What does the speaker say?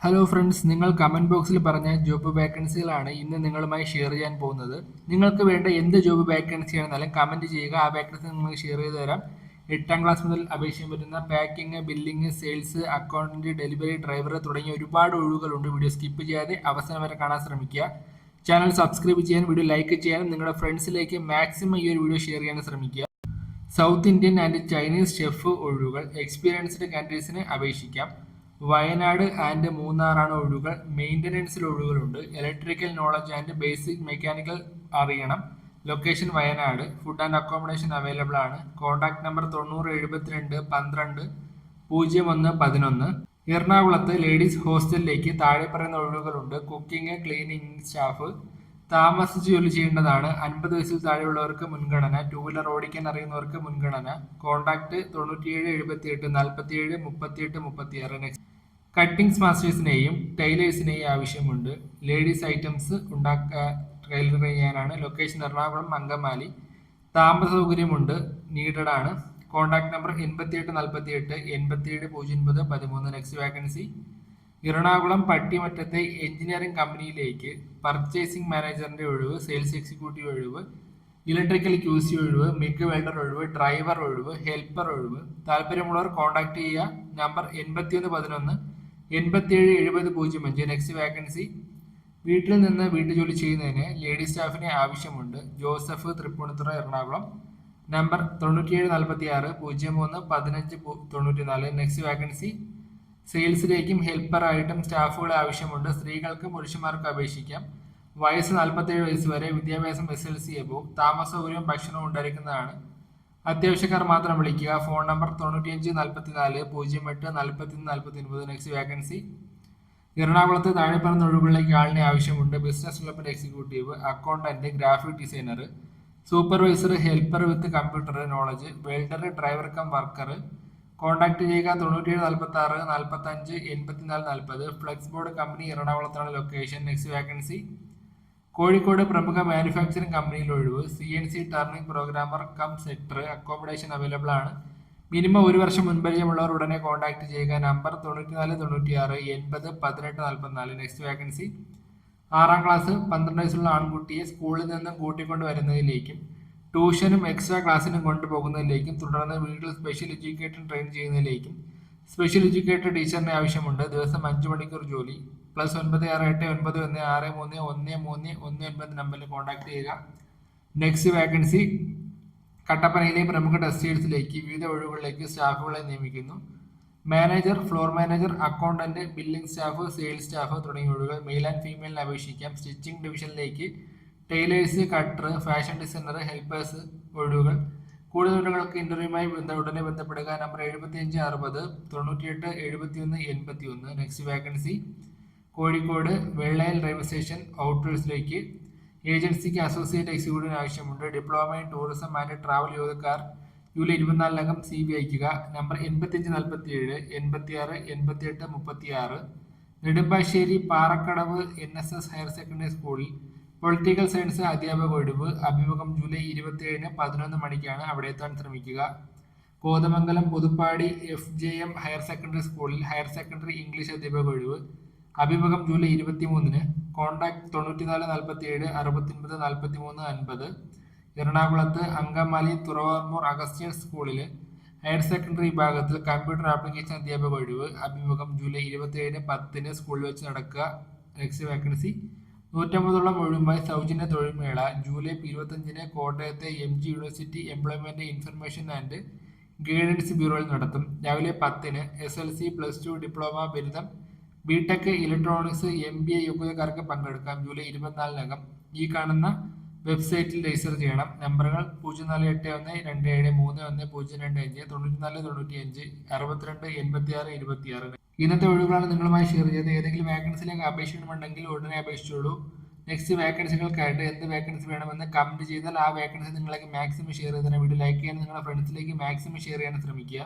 Hello friends, നിങ്ങൾ comment ബോക്സിൽ പറഞ്ഞ ജോബ് വേക്കൻസികളാണ് ഇന്ന് നിങ്ങളുമായി ഷെയർ ചെയ്യാൻ പോകുന്നത്. നിങ്ങൾക്ക് വേണ്ട എന്ത് ജോബ് വേക്കൻസി ആണെന്നാലും കമന്റ് ചെയ്യുക. ആ വേക്കൻസി നിങ്ങൾക്ക് ഷെയർ ചെയ്ത് തരാം. 8ാം ക്ലാസ് മുതൽ അപേക്ഷിക്കാൻ പറ്റുന്ന packing, billing, sales, accountant, delivery driver തുടങ്ങിയ ഒരുപാട് ഒഴിവുകളുണ്ട്. വീഡിയോ സ്കിപ്പ് ചെയ്യാതെ അവസാനം വരെ കാണാൻ ശ്രമിക്കുക. ചാനൽ സബ്സ്ക്രൈബ് ചെയ്യാനും വീഡിയോ ലൈക്ക് ചെയ്യാനും നിങ്ങളുടെ ഫ്രണ്ട്സിലേക്ക് മാക്സിമം ഈ ഒരു വീഡിയോ ഷെയർ ചെയ്യാനും ശ്രമിക്കുക. South Indian and Chinese chef ഒഴിവുകൾ. എക്സ്പീരിയൻസ്ഡ് കാൻഡിഡേറ്റ്സിന് അപേക്ഷിക്കാം. വയനാട് ആൻഡ് മൂന്നാറാണ് ഒഴിവുകൾ. മെയിൻ്റനൻസിൽ ഒഴിവുകളുണ്ട്. Electrical knowledge and basic mechanical അറിയണം. Location Wayanad. Food and accommodation available ആണ്. Contact number 9072120111. എറണാകുളത്ത് ലേഡീസ് ഹോസ്റ്റലിലേക്ക് താഴെ പറയുന്ന ഒഴിവുകളുണ്ട്. Cooking, cleaning staff. താമസിച്ച് ജോലി ചെയ്യേണ്ടതാണ്. 50 വയസ്സിൽ താഴെയുള്ളവർക്ക് മുൻഗണന. 2 വീലർ ഓടിക്കാൻ അറിയുന്നവർക്ക് മുൻഗണന. കോൺടാക്ട് 9778473836. കട്ടിങ്സ് മാസ്റ്റേഴ്സിനെയും ടൈലേഴ്സിനെയും ആവശ്യമുണ്ട്. ലേഡീസ് ഐറ്റംസ് ടൈലർ ചെയ്യാനാണ്. ലൊക്കേഷൻ എറണാകുളം, അങ്കമാലി. താമസ സൗകര്യമുണ്ട്. നീഡഡ് ആണ്. Contact number 8848870913. Next vacancy Ernakulam പട്ടിമറ്റത്തെ എഞ്ചിനീയറിംഗ് കമ്പനിയിലേക്ക് പർച്ചേസിംഗ് മാനേജറിന്റെ ഒഴിവ്, സെയിൽസ് എക്സിക്യൂട്ടീവ് ഒഴിവ്, ഇലക്ട്രിക്കൽ ക്യൂസി ഒഴിവ്, മിഗ് വെൽഡർ ഒഴിവ്, ഡ്രൈവർ ഒഴിവ്, ഹെൽപ്പർ ഒഴിവ്. താല്പര്യമുള്ളവർ കോൺടാക്ട് ചെയ്യുക. നമ്പർ 8111 877005. നെക്സ്റ്റ് വേക്കൻസി വീട്ടിൽ നിന്ന് വീട്ടുജോലി ചെയ്യുന്നതിന് ലേഡീസ് സ്റ്റാഫിനെ ആവശ്യമുണ്ട്. Joseph, Thrippunithura, Ernakulam. Number 9746031594. Next vacancy സെയിൽസിലേക്കും ഹെൽപ്പറായിട്ടും സ്റ്റാഫുകളെ ആവശ്യമുണ്ട്. സ്ത്രീകൾക്കും പുരുഷന്മാർക്കും അപേക്ഷിക്കാം. വയസ്സ് 47 വയസ്സ് വരെ. വിദ്യാഭ്യാസം SLC എബോവ്. താമസ സൗകര്യവും ഭക്ഷണവും ഉണ്ടായിരിക്കുന്നതാണ്. അത്യാവശ്യക്കാർ മാത്രം വിളിക്കുക. Phone number 9544084149. നെക്സ്റ്റ് വേക്കൻസി എറണാകുളത്ത് താഴെ പറഞ്ഞ ഒഴിവുകളിലേക്ക് ആളിനെ ആവശ്യമുണ്ട്. Business development executive, accountant, graphic designer, supervisor, helper with computer knowledge, welder, driver cum worker. Contact ചെയ്യുക. 9746458440. ഫ്ലെക്സ് ബോർഡ് കമ്പനി, എറണാകുളത്താണ് ലൊക്കേഷൻ. നെക്സ്റ്റ് വേക്കൻസി കോഴിക്കോട് പ്രമുഖ മാനുഫാക്ചറിംഗ് കമ്പനിയിൽ ഒഴിവ്. CNC turning programmer cum sector. Accommodation available ആണ്. മിനിമം 1 വർഷം മുൻപരിചയമുള്ളവർ ഉടനെ contact ചെയ്യുക. നമ്പർ 9496801844. നെക്സ്റ്റ് വേക്കൻസി 6ാം ക്ലാസ് 12 വയസ്സുള്ള ആൺകുട്ടിയെ സ്കൂളിൽ നിന്നും കൂട്ടിക്കൊണ്ട് വരുന്നതിലേക്കും ട്യൂഷനും എക്സ്ട്രാ ക്ലാസ്സിനും കൊണ്ടുപോകുന്നതിലേക്കും തുടർന്ന് വീട്ടിൽ സ്പെഷ്യൽ എഡ്യൂക്കേറ്റർ ട്രെയിൻ ചെയ്യുന്നതിലേക്കും സ്പെഷ്യൽ എഡ്യൂക്കേറ്റർ ടീച്ചറിനെ ആവശ്യമുണ്ട്. ദിവസം 5 മണിക്കൂർ ജോലി. +9689913319 നമ്പറിൽ കോൺടാക്ട് ചെയ്യുക. നെക്സ്റ്റ് വേക്കൻസി കട്ടപ്പനയിലെ പ്രമുഖ ടെക്സ്റ്റൈൽസിലേക്ക് വിവിധ ഒഴിവുകളിലേക്ക് സ്റ്റാഫുകളെ നിയമിക്കുന്നു. Manager, floor manager, accountant, billing staff, sales staff തുടങ്ങിയ ഒഴിവുകൾ. മെയിൽ ആൻഡ് ഫീമെയിലിന് അപേക്ഷിക്കാം. സ്റ്റിച്ചിങ് ഡിവിഷനിലേക്ക് tailors, cutter, fashion designer, helpers ഒഴിവുകൾ. കൂടുതൽ വിവരങ്ങൾക്ക് ഇന്റർവ്യൂമായി ഉടനെ ബന്ധപ്പെടുക. Number 7560987181. Next vacancy Kozhikode Vellayil railway station ഔട്ട്വേഴ്സിലേക്ക് ഏജൻസിക്ക് അസോസിയേറ്റ് എക്സിക്യൂട്ടീവിന് ആവശ്യമുണ്ട്. Diploma in tourism and travel യോഗ്യക്കാർ ജൂലൈ 24 CV അയക്കുക. Number 8547868836. Nedumbassery Parakkadavu NSS higher secondary സ്കൂളിൽ പൊളിറ്റിക്കൽ സയൻസ് അധ്യാപക ഒഴിവ്. അഭിമുഖം ജൂലൈ 27 11 മണിക്കാണ്. അവിടെ എത്താൻ ശ്രമിക്കുക. Kothamangalam Puthuppady FJM higher secondary സ്കൂളിൽ ഹയർ സെക്കൻഡറി ഇംഗ്ലീഷ് അധ്യാപക ഒഴിവ്. അഭിമുഖം ജൂലൈ 23. കോൺടാക്ട് 9447694350. എറണാകുളത്ത് അങ്കമാലി തുറവാർമൂർ അഗസ്റ്റ്യൻ സ്കൂളിൽ ഹയർ സെക്കൻഡറി വിഭാഗത്തിൽ കമ്പ്യൂട്ടർ ആപ്ലിക്കേഷൻ അധ്യാപക ഒഴിവ്. അഭിമുഖം ജൂലൈ 27 10 സ്കൂളിൽ വെച്ച് നടക്കുക. നെക്സ്റ്റ് വേക്കൻസി 150ഓളം ഒഴിവുമായി സൗജന്യ തൊഴിൽമേള ജൂലൈ 25 കോട്ടയത്തെ MG university employment information and guidance ബ്യൂറോയിൽ നടത്തും. രാവിലെ 10 SLC, +2, ഡിപ്ലോമ, ബിരുദം, BTech, ഇലക്ട്രോണിക്സ്, MBA യോഗ്യതക്കാർക്ക് പങ്കെടുക്കാം. ജൂലൈ 24 ഈ കാണുന്ന വെബ്സൈറ്റിൽ രജിസ്റ്റർ ചെയ്യണം. നമ്പറുകൾ 048127311025 9495 628626. ഇന്നത്തെ ഒഴിവുകളാണ് നിങ്ങളുമായി ഷെയർ ചെയ്തത്. ഏതെങ്കിലും വേക്കൻസിയിലേക്ക് അപേക്ഷിക്കണമെന്നുണ്ടെങ്കിൽ ഉടനെ അപേക്ഷിച്ചോളൂ. നെക്സ്റ്റ് വേക്കൻസികൾക്കായിട്ട് എന്ത് വേക്കൻസി വേണമെന്ന് കമന്റ് ചെയ്താൽ ആ വേക്കൻസി നിങ്ങളിലേക്ക് മാക്സിമം ഷെയർ ചെയ്തതിന് വീഡിയോ ലൈക്ക് ചെയ്യാൻ നിങ്ങളുടെ ഫ്രണ്ട്സിലേക്ക് മാക്സിമം ഷെയർ ചെയ്യാൻ ശ്രമിക്കുക.